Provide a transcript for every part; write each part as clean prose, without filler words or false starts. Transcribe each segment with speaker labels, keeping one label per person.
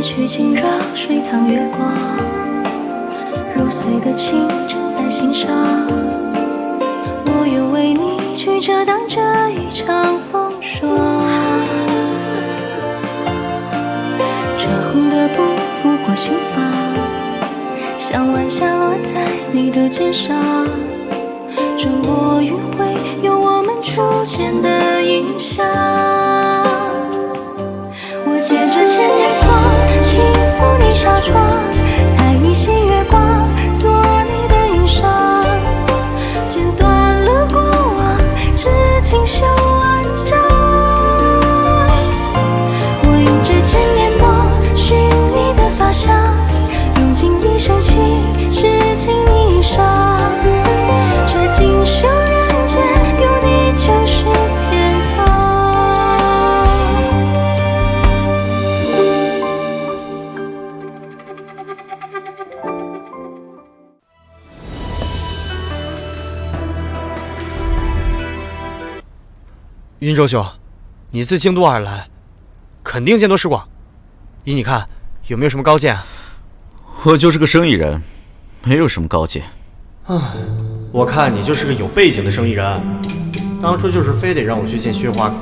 Speaker 1: 曲轻绕水塘月光，揉碎的情正在心上。我又为你去遮挡这一场风霜，这红的不拂过心房，像晚霞落在你的肩上。这落雨会有我们初见的印象。我借着千年风，轻抚你纱窗，猜你细月光，做你的忧伤。剪断了过往，只锦绣万丈。我用这千年梦，寻你的发香，用尽一生情，致敬你一生。这锦绣人间，有你就是天堂。
Speaker 2: 云州兄，你自京都而来，肯定见多识广。依你看，有没有什么高见啊？
Speaker 3: 我就是个生意人，没有什么高见。
Speaker 2: 我看你就是个有背景的生意人，当初就是非得让我去见薛花魁，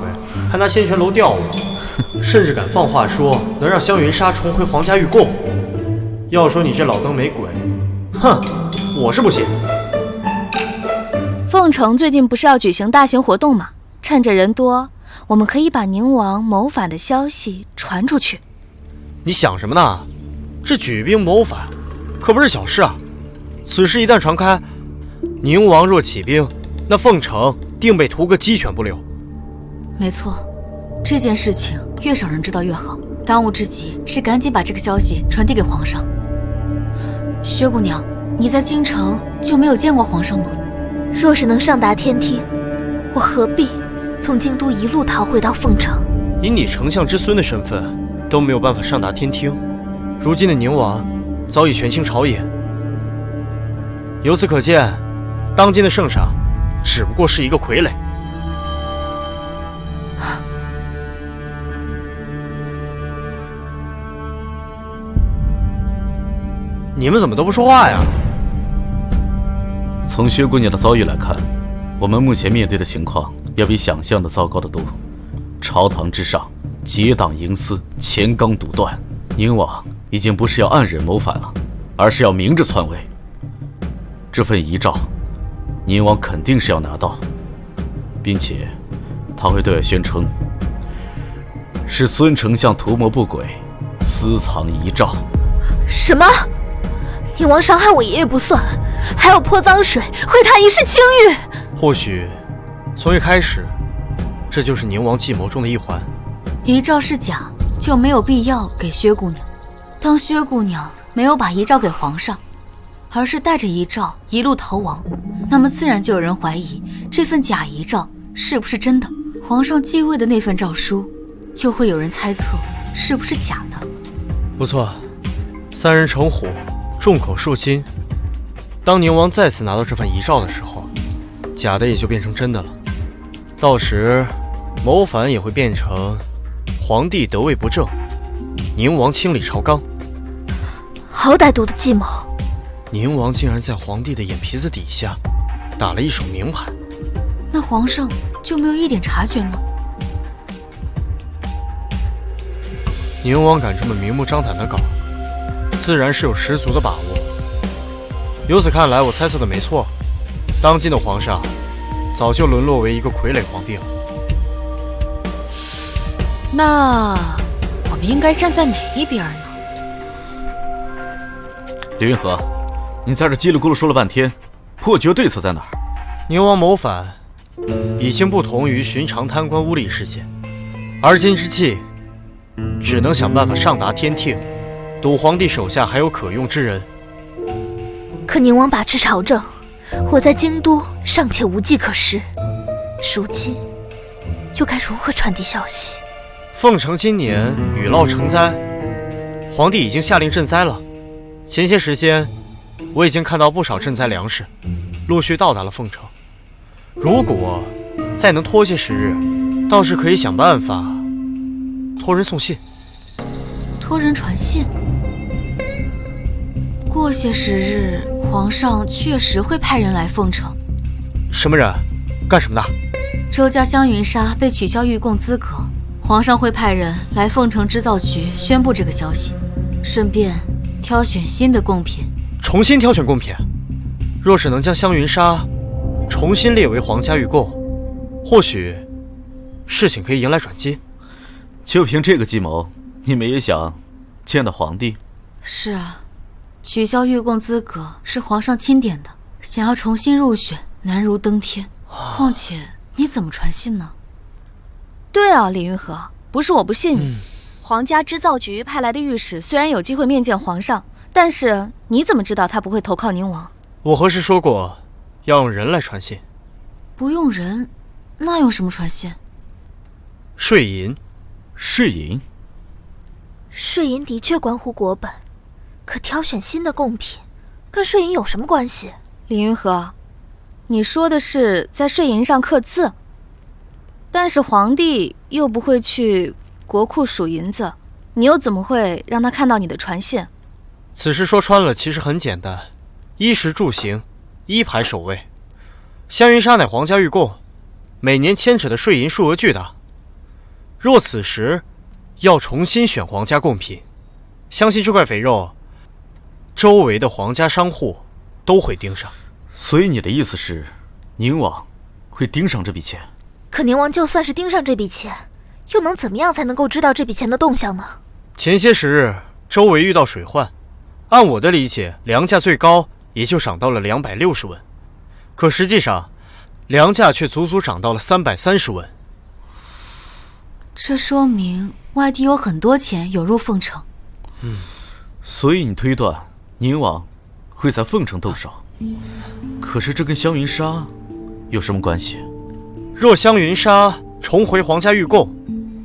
Speaker 2: 还拿仙泉楼吊我，甚至敢放话说能让香云纱重回皇家御贡。要说你这老登没鬼，哼，我是不信。
Speaker 4: 凤城最近不是要举行大型活动吗？趁着人多，我们可以把宁王谋反的消息传出去。
Speaker 2: 你想什么呢？这举兵谋反可不是小事啊！此事一旦传开，宁王若起兵，那凤城定被屠个鸡犬不留。
Speaker 5: 没错，这件事情越少人知道越好。当务之急是赶紧把这个消息传递给皇上。薛姑娘，你在京城就没有见过皇上吗？
Speaker 6: 若是能上达天听，我何必从京都一路逃回到凤城？
Speaker 2: 以你丞相之孙的身份，都没有办法上达天听。如今的宁王早已权倾朝野，由此可见，当今的圣上只不过是一个傀儡。你们怎么都不说话呀？
Speaker 3: 从薛姑娘的遭遇来看，我们目前面对的情况要比想象的糟糕得多。朝堂之上，结党营私，乾纲独断。宁王已经不是要暗人谋反了，而是要明着篡位。这份遗诏，宁王肯定是要拿到，并且他会对外宣称是孙丞相图谋不轨，私藏遗诏。
Speaker 6: 什么？宁王伤害我爷爷不算，还要泼脏水，毁他一世清誉。
Speaker 2: 或许从一开始，这就是宁王计谋中的一环。
Speaker 5: 遗诏是假，就没有必要给薛姑娘。当薛姑娘没有把遗诏给皇上，而是带着遗诏一路逃亡，那么自然就有人怀疑这份假遗诏是不是真的。皇上继位的那份诏书，就会有人猜测是不是假的。
Speaker 2: 不错，三人成虎，众口铄金。当宁王再次拿到这份遗诏的时候，假的也就变成真的了。到时谋反也会变成皇帝得位不正，宁王清理朝纲。
Speaker 6: 好歹毒的计谋！
Speaker 2: 宁王竟然在皇帝的眼皮子底下打了一手明牌。
Speaker 5: 那皇上就没有一点察觉吗？
Speaker 2: 宁王敢这么明目张胆的搞，自然是有十足的把握。由此看来，我猜测的没错，当今的皇上早就沦落为一个傀儡皇帝了。
Speaker 4: 那我们应该站在哪一边呢？
Speaker 3: 刘云和，你在这叽里咕噜说了半天，破局对策在哪儿？
Speaker 2: 宁王谋反已经不同于寻常贪官污吏事件，而今之计只能想办法上达天听，赌皇帝手下还有可用之人。
Speaker 6: 可宁王把持朝政，我在京都尚且无计可施，如今又该如何传递消息？
Speaker 2: 凤城今年雨涝成灾，皇帝已经下令赈灾了。前些时间，我已经看到不少赈灾粮食陆续到达了凤城。如果再能拖些时日，倒是可以想办法托人送信。
Speaker 5: 托人传信。过些时日，皇上确实会派人来奉承。
Speaker 2: 什么人？干什么的？
Speaker 5: 周家香云纱被取消御贡资格，皇上会派人来凤城织造局宣布这个消息，顺便挑选新的贡品。
Speaker 2: 重新挑选贡品？若是能将香云纱重新列为皇家御贡，或许事情可以迎来转机。
Speaker 3: 就凭这个计谋，你们也想见到皇帝？
Speaker 5: 是啊，取消御贡资格是皇上钦点的，想要重新入选难如登天。况且你怎么传信呢？
Speaker 4: 对啊，李云和，不是我不信你。皇家织造局派来的御史虽然有机会面见皇上，但是你怎么知道他不会投靠宁王？
Speaker 2: 我何时说过要用人来传信？
Speaker 5: 不用人，那用什么传信？
Speaker 2: 税银。
Speaker 3: 税银？
Speaker 6: 税银的确关乎国本，可挑选新的贡品跟税银有什么关系？
Speaker 4: 李云和，你说的是在税银上刻字，但是皇帝又不会去国库数银子，你又怎么会让他看到你的传信？
Speaker 2: 此事说穿了，其实很简单，衣食住行，一排首位。香云纱乃皇家御贡，每年牵扯的税银数额巨大。若此时要重新选皇家贡品，相信这块肥肉，周围的皇家商户都会盯上。
Speaker 3: 所以你的意思是，宁王会盯上这笔钱？
Speaker 6: 可宁王就算是盯上这笔钱，又能怎么样才能够知道这笔钱的动向呢？
Speaker 2: 前些时日，周围遇到水患，按我的理解，粮价最高也就涨到了260文，可实际上，粮价却足足涨到了330文。
Speaker 5: 这说明外地有很多钱涌入凤城。
Speaker 3: 所以你推断宁王会在凤城动手？可是这跟香云纱有什么关系？
Speaker 2: 若香云纱重回皇家御贡，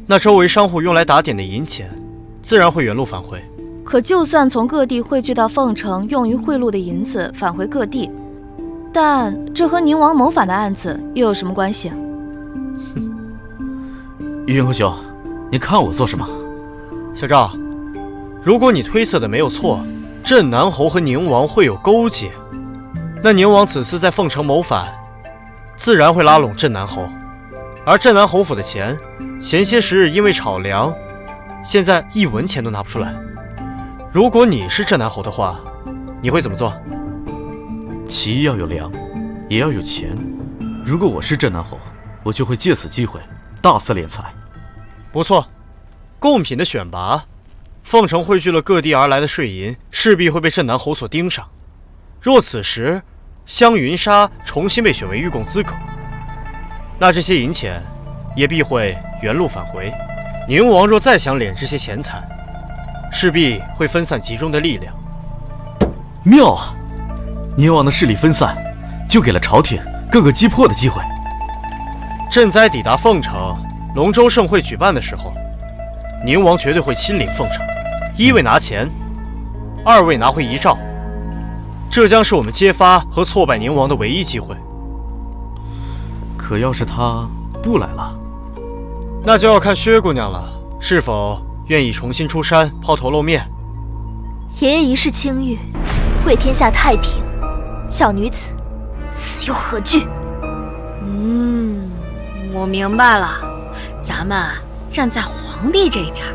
Speaker 2: 那周围商户用来打点的银钱，自然会原路返回。
Speaker 4: 可就算从各地汇聚到凤城用于贿赂的银子返回各地，但这和宁王谋反的案子又有什么关系啊？
Speaker 3: 云和兄，你看我做什么？
Speaker 2: 小赵，如果你推测的没有错，镇南侯和宁王会有勾结，那宁王此次在凤城谋反，自然会拉拢镇南侯，而镇南侯府的钱，前些时日因为炒粮，现在1文钱都拿不出来。如果你是镇南侯的话，你会怎么做？
Speaker 3: 其要有粮，也要有钱。如果我是镇南侯，我就会借此机会大肆敛财。
Speaker 2: 不错，贡品的选拔，凤城汇聚了各地而来的税银，势必会被镇南侯所盯上。若此时香云纱重新被选为御贡资格，那这些银钱也必会原路返回。宁王若再想敛这些钱财，势必会分散集中的力量。
Speaker 3: 妙啊！宁王的势力分散，就给了朝廷各个击破的机会。
Speaker 2: 赈灾抵达凤城，龙舟盛会举办的时候，宁王绝对会亲临凤城，一为拿钱，二为拿回遗诏。这将是我们揭发和挫败宁王的唯一机会。
Speaker 3: 可要是他不来了，
Speaker 2: 那就要看薛姑娘了，是否愿意重新出山抛头露面。
Speaker 6: 爷爷一世清誉，为天下太平，小女子死又何惧？
Speaker 5: 我明白了，咱们站在皇帝这边。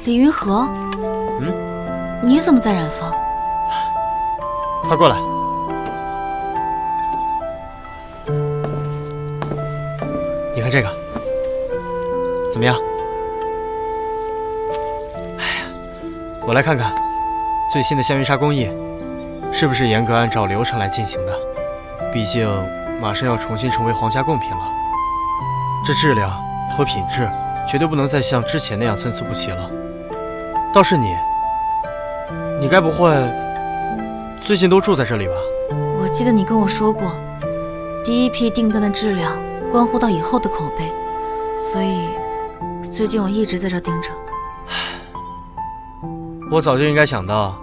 Speaker 5: 李云和，你怎么在染坊？
Speaker 2: 快过来。你看这个，怎么样？哎呀，我来看看最新的香云纱工艺是不是严格按照流程来进行的。毕竟马上要重新成为皇家贡品了，这质量和品质绝对不能再像之前那样参差不齐了。倒是你该不会最近都住在这里吧？
Speaker 5: 我记得你跟我说过，第一批订单的质量关乎到以后的口碑，所以最近我一直在这盯着。
Speaker 2: 我早就应该想到，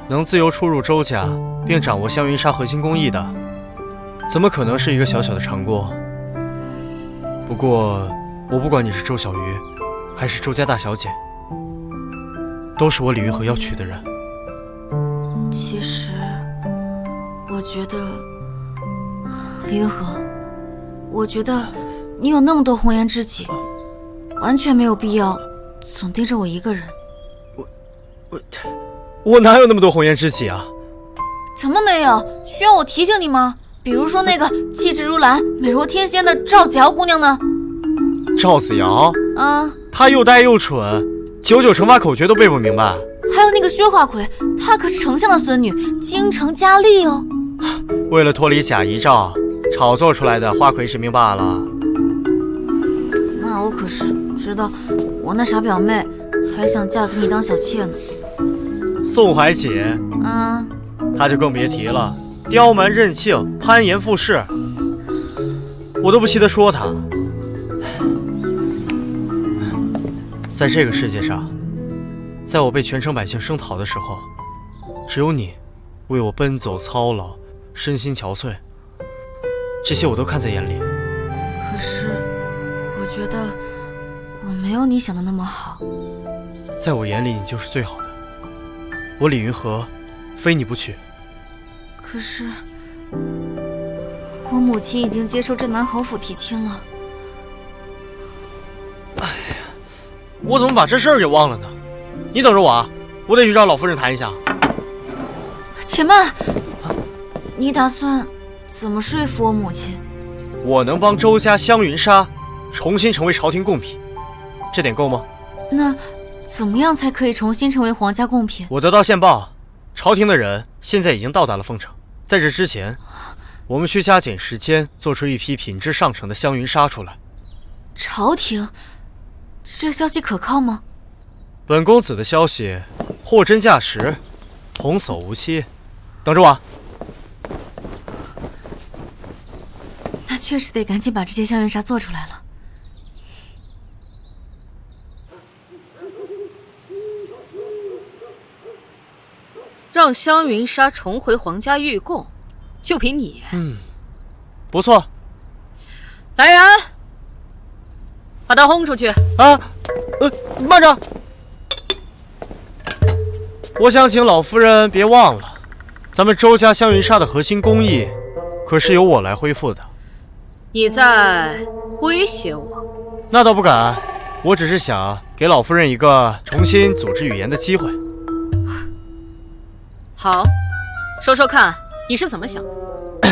Speaker 2: 能自由出入周家并掌握香云纱核心工艺的，怎么可能是一个小小的长工？不过，我不管你是周小鱼，还是周家大小姐，都是我李云和要娶的人。
Speaker 5: 其实，我觉得，李云和，我觉得你有那么多红颜知己，完全没有必要总盯着我一个人。
Speaker 2: 我哪有那么多红颜知己啊？
Speaker 5: 怎么没有？需要我提醒你吗？比如说那个气质如兰、美若天仙的赵子瑶姑娘呢？
Speaker 2: 赵子瑶？她又呆又蠢，99乘法口诀都背不明白。
Speaker 5: 还有那个薛华魁，她可是丞相的孙女，京城佳丽哦。
Speaker 2: 为了脱离假遗诏，炒作出来的花魁神明罢了。
Speaker 5: 那我可是知道，我那傻表妹还想嫁给你当小妾呢。
Speaker 2: 宋怀瑾，她就更别提了，刁蛮任性，攀岩附势，我都不稀得说她。在这个世界上，在我被全城百姓声讨的时候，只有你为我奔走操劳，身心憔悴，这些我都看在眼里。
Speaker 5: 可是我觉得我没有你想的那么好。
Speaker 2: 在我眼里你就是最好的，我李云和非你不娶。
Speaker 5: 可是我母亲已经接受镇南侯府提亲了。
Speaker 2: 我怎么把这事儿给忘了呢？你等着我啊，我得去找老夫人谈一下。
Speaker 5: 且慢，你打算怎么说服我母亲？
Speaker 2: 我能帮周家香云纱重新成为朝廷贡品，这点够吗？
Speaker 5: 那怎么样才可以重新成为皇家贡品？
Speaker 2: 我得到线报，朝廷的人现在已经到达了凤城。在这之前，我们需加紧时间，做出一批品质上乘的香云纱出来。
Speaker 5: 朝廷？这消息可靠吗？
Speaker 2: 本公子的消息货真价实，童叟无欺。等着我。
Speaker 5: 那确实得赶紧把这些香云纱做出来了。
Speaker 7: 让香云纱重回皇家御贡，就凭你？
Speaker 2: 不错。
Speaker 7: 来人，把他轰出去！
Speaker 2: 啊，慢着！我想请老夫人别忘了，咱们周家香云纱的核心工艺，可是由我来恢复的。
Speaker 7: 你在威胁我？
Speaker 2: 那倒不敢，我只是想给老夫人一个重新组织语言的机会。
Speaker 7: 好，说说看，你是怎么想？
Speaker 2: 哎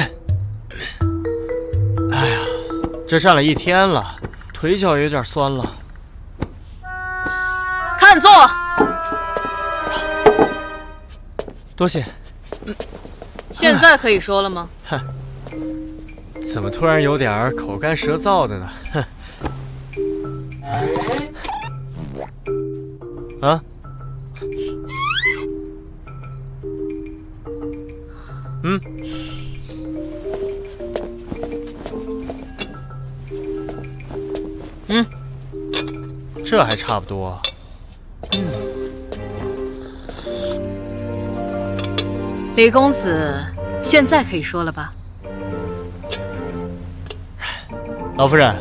Speaker 2: 呀，这站了一天了，腿脚也有点酸了。
Speaker 7: 看座。
Speaker 2: 多谢。
Speaker 7: 现在可以说了吗？
Speaker 2: 怎么突然有点口干舌燥的呢？啊？这还差不多。
Speaker 7: 李公子，现在可以说了吧？
Speaker 2: 老夫人，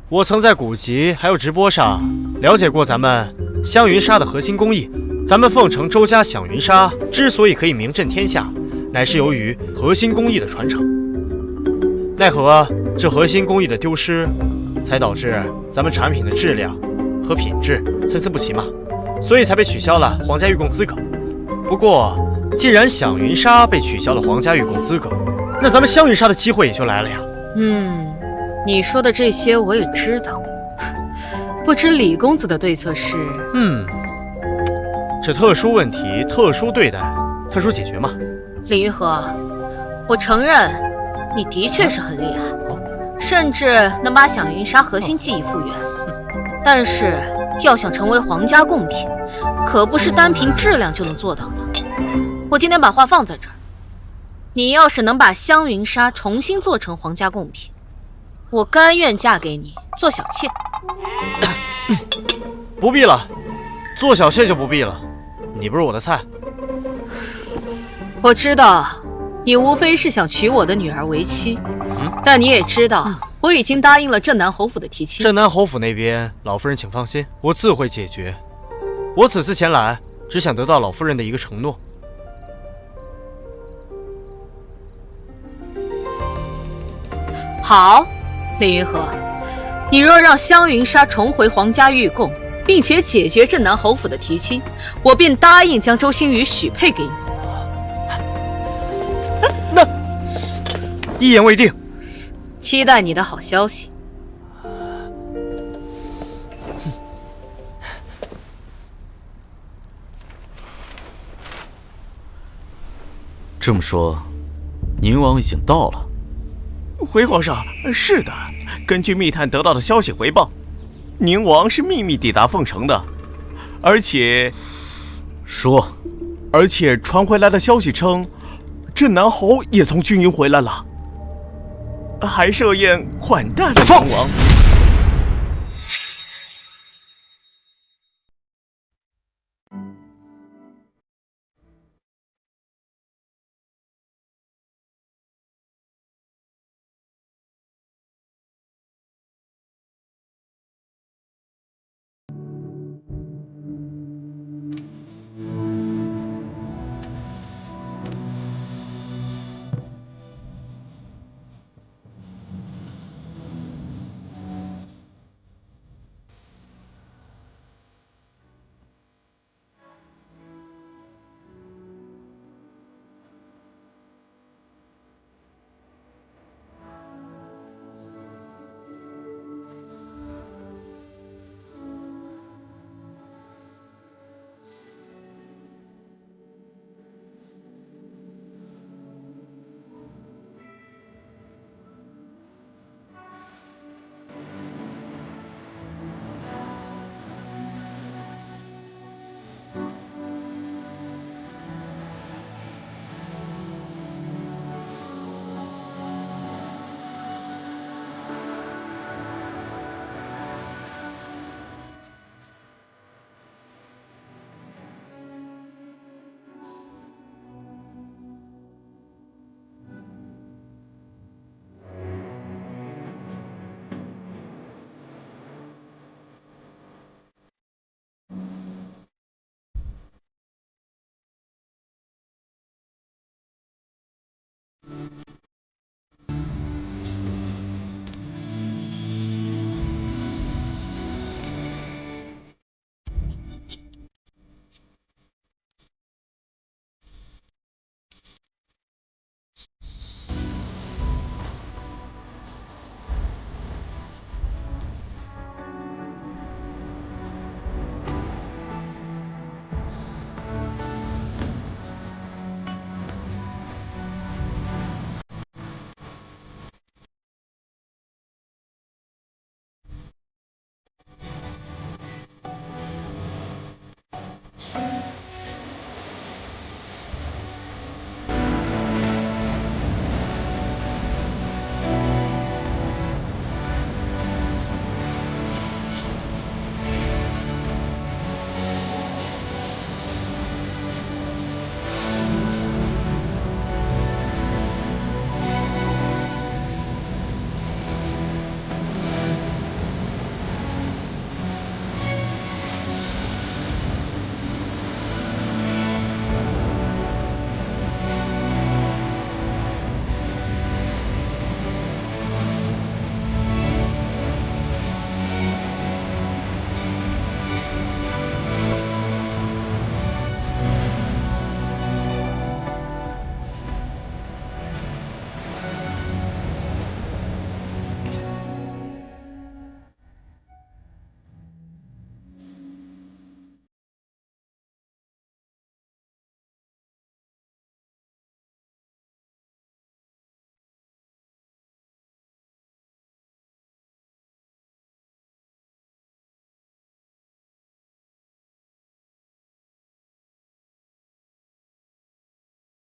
Speaker 2: 我曾在古籍还有直播上了解过咱们香云纱的核心工艺。咱们凤城周家响云纱之所以可以名震天下，乃是由于核心工艺的传承。奈何这核心工艺的丢失，才导致咱们产品的质量和品质参差不齐嘛，所以才被取消了皇家御贡资格。不过，既然响云纱被取消了皇家御贡资格，那咱们香云纱的机会也就来了呀。
Speaker 7: 你说的这些我也知道，不知李公子的对策是？
Speaker 2: 这特殊问题，特殊对待，特殊解决嘛。
Speaker 7: 李云和，我承认你的确是很厉害，甚至能把响云纱核心技艺复原。但是要想成为皇家贡品，可不是单凭质量就能做到的。我今天把话放在这儿，你要是能把香云纱重新做成皇家贡品，我甘愿嫁给你做小妾。
Speaker 2: 不必了，做小妾就不必了。你不是我的菜。
Speaker 7: 我知道，你无非是想娶我的女儿为妻，但你也知道，我已经答应了镇南侯府的提亲。
Speaker 2: 镇南侯府那边，老夫人请放心，我自会解决。我此次前来，只想得到老夫人的一个承诺。
Speaker 7: 好，凌云鹤，你若让香云纱重回皇家御贡，并且解决镇南侯府的提亲，我便答应将周星宇许配给你。
Speaker 2: 那一言为定，
Speaker 7: 期待你的好消息。
Speaker 3: 这么说，宁王已经到了。
Speaker 8: 回皇上，是的，根据密探得到的消息回报，宁王是秘密抵达凤城的，而且传回来的消息称，镇南侯也从军营回来了，还设宴款待了宁王。